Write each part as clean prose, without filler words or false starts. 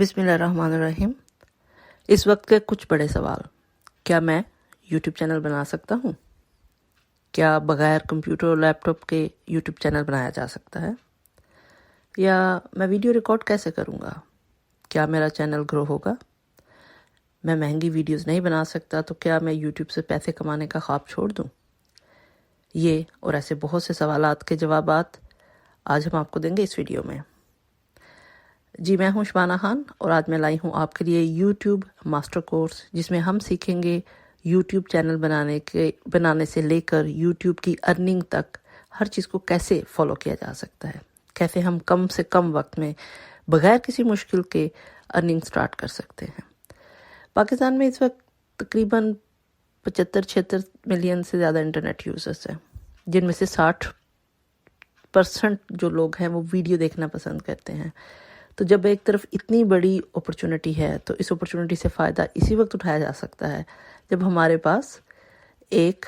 بسم اللہ الرحمن الرحیم۔ اس وقت کے کچھ بڑے سوال: کیا میں یوٹیوب چینل بنا سکتا ہوں؟ کیا بغیر کمپیوٹر اور لیپ ٹاپ کے یوٹیوب چینل بنایا جا سکتا ہے؟ یا میں ویڈیو ریکارڈ کیسے کروں گا؟ کیا میرا چینل گرو ہوگا؟ میں مہنگی ویڈیوز نہیں بنا سکتا تو کیا میں یوٹیوب سے پیسے کمانے کا خواب چھوڑ دوں؟ یہ اور ایسے بہت سے سوالات کے جوابات آج ہم آپ کو دیں گے اس ویڈیو میں۔ جی، میں ہوں شبانہ خان اور آج میں لائی ہوں آپ کے لیے یوٹیوب ماسٹر کورس، جس میں ہم سیکھیں گے یوٹیوب چینل بنانے سے لے کر یوٹیوب کی ارننگ تک ہر چیز کو کیسے فالو کیا جا سکتا ہے، کیسے ہم کم سے کم وقت میں بغیر کسی مشکل کے ارننگ سٹارٹ کر سکتے ہیں۔ پاکستان میں اس وقت تقریباً 75-76 ملین سے زیادہ انٹرنیٹ یوزرز ہیں، جن میں سے 60% جو لوگ ہیں وہ ویڈیو دیکھنا پسند کرتے ہیں۔ تو جب ایک طرف اتنی بڑی اپرچونٹی ہے تو اس اپرچونٹی سے فائدہ اسی وقت اٹھایا جا سکتا ہے جب ہمارے پاس ایک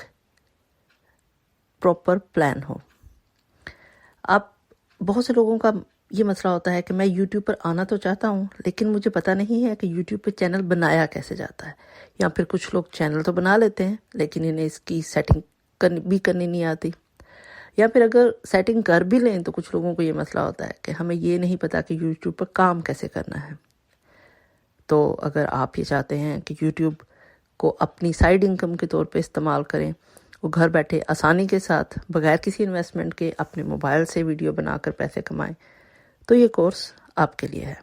پراپر پلان ہو۔ اب بہت سے لوگوں کا یہ مسئلہ ہوتا ہے کہ میں یوٹیوب پر آنا تو چاہتا ہوں لیکن مجھے پتہ نہیں ہے کہ یوٹیوب پہ چینل بنایا کیسے جاتا ہے، یا پھر کچھ لوگ چینل تو بنا لیتے ہیں لیکن انہیں اس کی سیٹنگ بھی کرنی نہیں آتی، یا پھر اگر سیٹنگ کر بھی لیں تو کچھ لوگوں کو یہ مسئلہ ہوتا ہے کہ ہمیں یہ نہیں پتا کہ یوٹیوب پر کام کیسے کرنا ہے۔ تو اگر آپ یہ چاہتے ہیں کہ یوٹیوب کو اپنی سائیڈ انکم کے طور پہ استعمال کریں، وہ گھر بیٹھے آسانی کے ساتھ بغیر کسی انویسٹمنٹ کے اپنے موبائل سے ویڈیو بنا کر پیسے کمائیں، تو یہ کورس آپ کے لیے ہے۔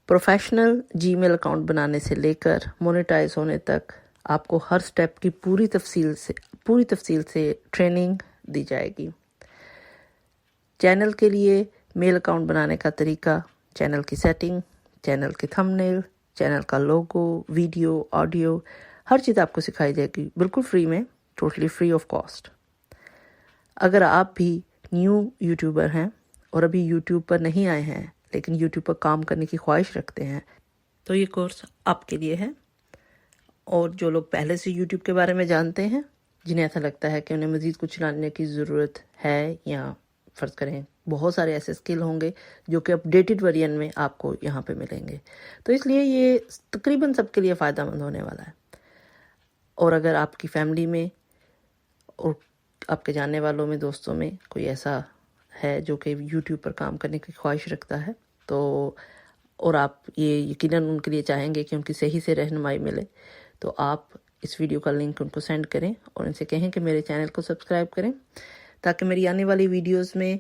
پروفیشنل جی میل اکاؤنٹ بنانے سے لے کر مونیٹائز ہونے تک آپ کو ہر سٹیپ کی پوری تفصیل سے ٹریننگ دی جائے گی۔ چینل کے لیے میل اکاؤنٹ بنانے کا طریقہ، چینل کی سیٹنگ، چینل کے تھمبنیل، چینل کا لوگو، ویڈیو، آڈیو، ہر چیز آپ کو سکھائی جائے گی، بالکل فری میں، ٹوٹلی فری آف کاسٹ۔ اگر آپ بھی نیو یوٹیوبر ہیں اور ابھی یوٹیوب پر نہیں آئے ہیں لیکن یوٹیوب پر کام کرنے کی خواہش رکھتے ہیں تو یہ کورس آپ کے لیے ہے۔ اور جو لوگ پہلے سے یوٹیوب کے بارے میں جانتے ہیں، جنہیں ایسا لگتا ہے کہ انہیں مزید کچھ جاننے کی ضرورت ہے، یا فرض کریں بہت سارے ایسے اسکل ہوں گے جو کہ اپڈیٹڈ ورژن میں آپ کو یہاں پہ ملیں گے، تو اس لیے یہ تقریباً سب کے لیے فائدہ مند ہونے والا ہے۔ اور اگر آپ کی فیملی میں اور آپ کے جاننے والوں میں، دوستوں میں کوئی ایسا ہے جو کہ یوٹیوب پر کام کرنے کی خواہش رکھتا ہے، تو اور آپ یہ یقیناً ان کے لیے چاہیں گے کہ ان کی صحیح سے رہنمائی ملے، تو آپ اس ویڈیو کا لنک ان کو سینڈ کریں اور ان سے کہیں کہ میرے چینل کو سبسکرائب کریں تاکہ میری آنے والی ویڈیوز میں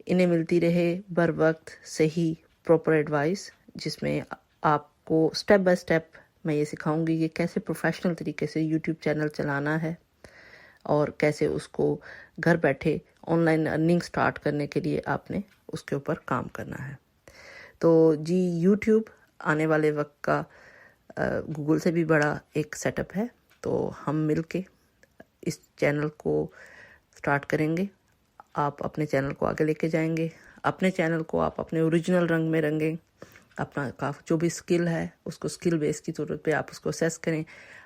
انہیں ملتی رہے بر وقت صحیح پراپر ایڈوائس، جس میں آپ کو سٹیپ بائی سٹیپ میں یہ سکھاؤں گی کہ کیسے پروفیشنل طریقے سے یوٹیوب چینل چلانا ہے اور کیسے اس کو گھر بیٹھے آن لائن ارننگ سٹارٹ کرنے کے لیے آپ نے اس کے اوپر کام کرنا ہے۔ تو جی، یوٹیوب آنے والے وقت کا گوگل سے بھی بڑا ایک سیٹ اپ ہے، تو ہم مل کے اس چینل کو سٹارٹ کریں گے۔ آپ اپنے چینل کو آگے لے کے جائیں گے، اپنے چینل کو آپ اپنے اوریجنل رنگ میں رنگیں، اپنا جو بھی سکل ہے اس کو سکل بیس کی صورت پہ آپ اس کو اسیس کریں۔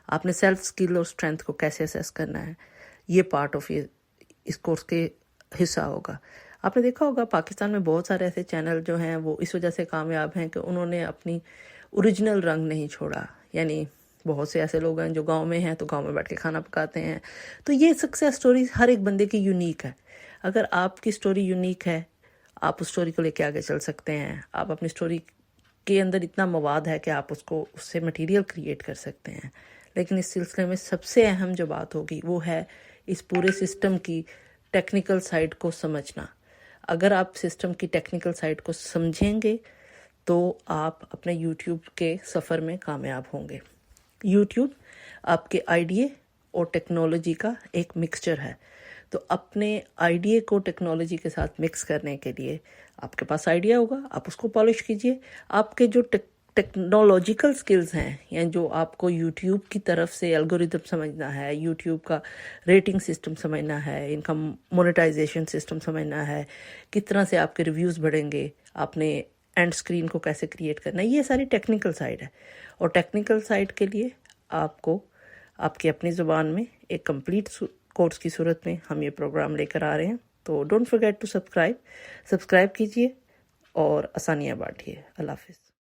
آپ نے سیلف سکل اور اسٹرینتھ کو کیسے اسیس کرنا ہے، یہ پارٹ آف اس کورس کے حصہ ہوگا۔ آپ نے دیکھا ہوگا پاکستان میں بہت سارے ایسے چینل جو ہیں وہ اس وجہ سے کامیاب ہیں کہ انہوں نے اپنی اوریجنل رنگ نہیں چھوڑا، یعنی بہت سے ایسے لوگ ہیں جو گاؤں میں ہیں تو گاؤں میں بیٹھ کے کھانا پکاتے ہیں، تو یہ سکسیس سٹوری ہر ایک بندے کی یونیک ہے۔ اگر آپ کی سٹوری یونیک ہے، آپ اس سٹوری کو لے کے آگے چل سکتے ہیں، آپ اپنی سٹوری کے اندر اتنا مواد ہے کہ آپ اس سے مٹیریل کریٹ کر سکتے ہیں۔ لیکن اس سلسلے میں سب سے اہم جو بات ہوگی وہ ہے اس پورے سسٹم کی ٹیکنیکل سائڈ کو سمجھنا۔ اگر آپ سسٹم کی ٹیکنیکل سائڈ کو سمجھیں گے تو آپ اپنے یوٹیوب کے سفر میں کامیاب ہوں گے۔ یوٹیوب آپ کے آئیڈیا اور ٹیکنالوجی کا ایک مکسچر ہے، تو اپنے آئیڈیا کو ٹیکنالوجی کے ساتھ مکس کرنے کے لیے آپ کے پاس آئیڈیا ہوگا، آپ اس کو پالش کیجئے۔ آپ کے جو ٹیکنالوجیکل سکلز ہیں، یعنی جو آپ کو یوٹیوب کی طرف سے الگوریتم سمجھنا ہے، یوٹیوب کا ریٹنگ سسٹم سمجھنا ہے، ان کا مونیٹائزیشن سسٹم سمجھنا ہے، کس طرح سے آپ کے ریویوز بڑھیں گے، آپ نے اینڈ اسکرین کو کیسے کریٹ کرنا ہے، یہ ساری ٹیکنیکل سائڈ ہے۔ اور ٹیکنیکل سائڈ کے لیے آپ کو آپ کی اپنی زبان میں ایک کمپلیٹ کورس کی صورت میں ہم یہ پروگرام لے کر آ رہے ہیں، تو ڈونٹ فرگیٹ ٹو سبسکرائب کیجئے اور آسانیاں بانٹیے. اللہ حافظ.